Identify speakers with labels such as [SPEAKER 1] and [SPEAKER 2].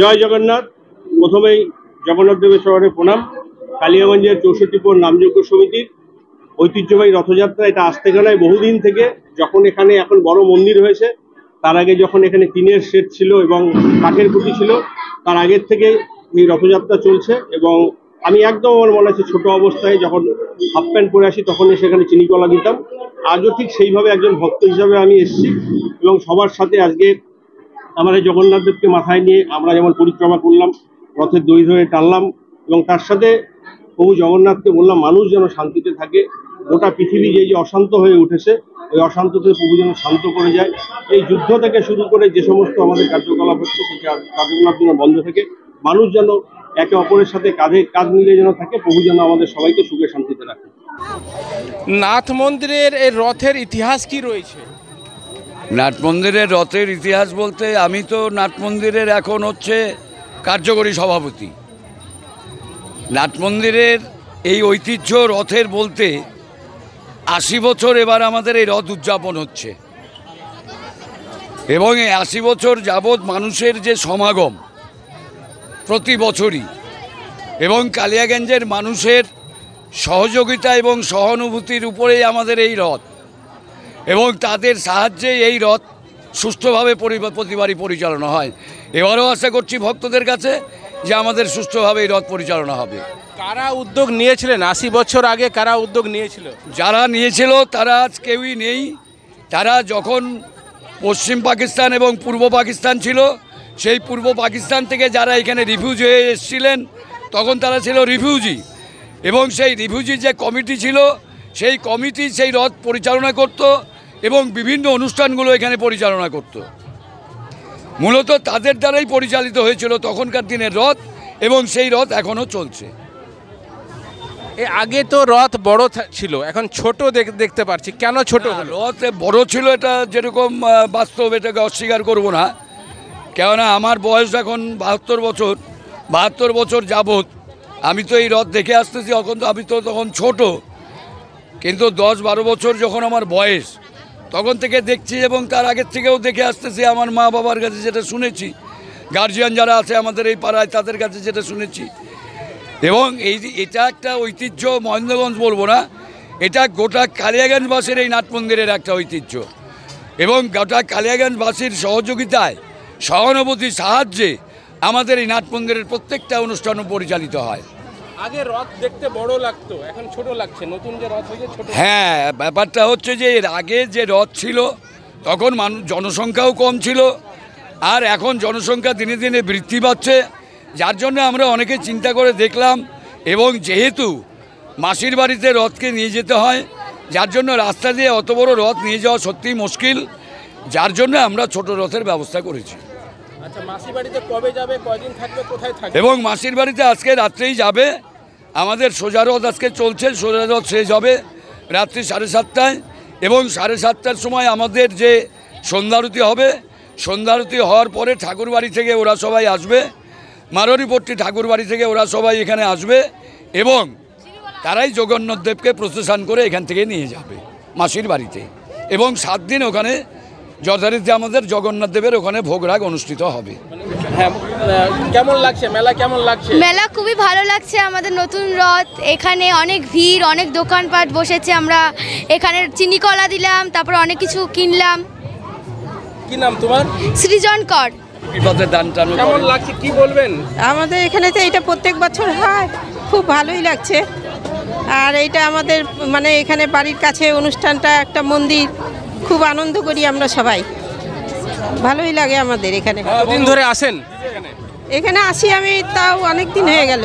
[SPEAKER 1] জয় জগন্নাথ। প্রথমেই জগন্নাথ দেবের শহরে প্রণাম। কালিয়াগঞ্জের 64 নামযজ্ঞ সমিতির ঐতিহ্যবাহী রথযাত্রা, এটা আসতে গেলায় বহুদিন থেকে। যখন এখানে এখন বড় মন্দির হয়েছে, তার আগে যখন এখানে টিনের শেড ছিল এবং কাঠের খুঁটি ছিল, তার আগের থেকে এই রথযাত্রা চলছে। এবং আমি একদম, আমার মনে আছে ছোট অবস্থায় যখন হাফ প্যান্ট পরে আসি, তখন সেখানে চিনিকলা দিতাম। আজও ঠিক সেইভাবে একজন ভক্ত হিসাবে আমি এসেছি এবং সবার সাথে আজকে আমাদের জগন্নাথ দেবকে মাথায় নিয়ে আমরা যেমন পরিক্রমা করলাম, রথের দড়ি ধরে টানলাম এবং তার সাথে প্রভু জগন্নাথকে বললাম মানুষ যেন শান্তিতে থাকে। গোটা পৃথিবী যে অশান্ত হয়ে উঠেছে, ওই অশান্ততে প্রভু যেন শান্ত করে যায়। এই যুদ্ধ থেকে শুরু করে যে সমস্ত আমাদের কার্যকলাপ হচ্ছে, সেই কার্যকলাপ যেন বন্ধ থাকে, মানুষ যেন একে অপরের সাথে কাঁধে কাঁধ মিলে যেন থাকে, প্রভু যেন আমাদের সবাইকে সুখে শান্তিতে রাখে।
[SPEAKER 2] নাথ মন্দিরের এই রথের ইতিহাস কি রয়েছে?
[SPEAKER 3] নাট মন্দিরের রথের ইতিহাস বলতে, আমি তো নাট মন্দিরের এখন হচ্ছে কার্যকরী সভাপতি। নাট মন্দিরের এই ঐতিহ্য রথের বলতে 80 বছর এবার আমাদের এই রথ উদযাপন হচ্ছে এবং এই 80 বছর যাবৎ মানুষের যে সমাগম প্রতি বছরই এবং কালিয়াগঞ্জের মানুষের সহযোগিতা এবং সহানুভূতির উপরেই আমাদের এই রথ এবং তাদের সাহায্যে এই রথ সুষ্ঠুভাবে প্রতিবারই পরিচালনা হয়। এবারও আশা করছি ভক্তদের কাছে যে আমাদের সুষ্ঠুভাবে এই রথ পরিচালনা হবে।
[SPEAKER 2] কারা উদ্যোগ নিয়েছিলেন 80 বছর আগে? কারা উদ্যোগ নিয়েছিল?
[SPEAKER 3] যারা নিয়েছিল তারা আজ কেউই নেই। তারা যখন পশ্চিম পাকিস্তান এবং পূর্ব পাকিস্তান ছিল, সেই পূর্ব পাকিস্তান থেকে যারা এখানে রিফিউজি হয়ে এসেছিলেন, তখন তারা ছিল রিফিউজি এবং সেই রিফিউজি যে কমিটি ছিল, সেই কমিটি সেই রথ পরিচালনা করত এবং বিভিন্ন অনুষ্ঠানগুলো এখানে পরিচালনা করত। মূলত তাদের দ্বারাই পরিচালিত হয়েছিল তখনকার দিনের রথ এবং সেই রথ এখনও চলছে।
[SPEAKER 2] আগে তো রথ বড় ছিল, এখন ছোট দেখতে পাচ্ছি। কেন ছোট হলো?
[SPEAKER 3] রথ বড় ছিল, এটা যেরকম বাস্তব, এটাকে অস্বীকার করব না। কেননা আমার বয়স এখন 72 বছর যাবৎ আমি তো এই রথ দেখে আসতেছি। আমি তো তখন ছোট, কিন্তু 10-12 বছর যখন আমার বয়স, তখন থেকে দেখছি এবং তার আগের থেকেও দেখে আসতেছি। আমার মা বাবার কাছে যেটা শুনেছি, গার্জিয়ান যারা আছে আমাদের এই পাড়ায়, তাদের কাছে যেটা শুনেছি, এবং এটা একটা ঐতিহ্য। মহেন্দ্রগঞ্জ বলবো না, এটা গোটা কালিয়াগঞ্জবাসীর এই নাট মন্দিরের একটা ঐতিহ্য এবং গোটা কালিয়াগঞ্জবাসীর সহযোগিতায়, সহানুভূতির সাহায্যে আমাদের এই নাট মন্দিরের প্রত্যেকটা অনুষ্ঠান পরিচালিত হয়।
[SPEAKER 2] আগে রথ দেখতে বড় লাগতো, এখন ছোট লাগছে। নতুন যে রথ হয়েছে ছোট।
[SPEAKER 3] হ্যাঁ, ব্যাপারটা হচ্ছে যে এর আগে যে রথ ছিল তখন জনসংখ্যাও কম ছিল, আর এখন জনসংখ্যা দিনে দিনে বৃদ্ধি পাচ্ছে, যার জন্য আমরা অনেকে চিন্তা করে দেখলাম। এবং যেহেতু মাসির বাড়িতে রথকে নিয়ে যেতে হয়, যার জন্য রাস্তা দিয়ে অত বড় রথ নিয়ে যাওয়া সত্যিই মুশকিল, যার জন্য আমরা ছোট রথের ব্যবস্থা করেছি।
[SPEAKER 2] আচ্ছা, মাসির বাড়িতে কবে যাবে, কয়দিন থাকবে, কোথায় থাকবে?
[SPEAKER 3] এবং মাসির বাড়িতে আজকে রাত্রেই যাবে। আমাদের সোজা রথ আজকে চলছে, সোজা রথ শেষ হবে রাত্রি 7:30টায় এবং 7:30টার সময় আমাদের যে সন্ধ্যারতি হবে, সন্ধ্যারতি হওয়ার পরে ঠাকুরবাড়ি থেকে ওরা সবাই আসবে, মারোয়ারিপট্টি ঠাকুরবাড়ি থেকে ওরা সবাই এখানে আসবে এবং তারাই জগন্নাথ দেবকে প্রসেশন করে এখান থেকে নিয়ে যাবে মাসির বাড়িতে এবং 7 দিন ওখানে যথারীতি আমাদের জগন্নাথ দেবের ওখানে ভোগরাগ অনুষ্ঠিত হবে।
[SPEAKER 2] হ্যাঁ, কেমন লাগছে মেলা? কেমন লাগছে
[SPEAKER 4] মেলা? খুবই ভালো লাগছে। আমাদের নতুন রথ, এখানে অনেক ভিড়, অনেক দোকানপাট বসেছে। আমরা এখানে চিনিকলা দিলাম, তারপর অনেক কিছু কিনলাম।
[SPEAKER 2] কি নাম তোমার?
[SPEAKER 4] সৃজন কর।
[SPEAKER 2] কেমন লাগছে কি বলবেন?
[SPEAKER 5] আমাদের এখানে তো এটা প্রত্যেক বছর হয়, খুব ভালোই লাগছে। আর এইটা আমাদের মানে এখানে বাড়ির কাছে অনুষ্ঠানটা, একটা মন্দির, খুব আনন্দ করি আমরা সবাই, ভালোই লাগে আমাদের এখানে।
[SPEAKER 2] কতদিন ধরে আসেন?
[SPEAKER 5] এখানে আসি আমি, তাও অনেক দিন হয়ে গেল।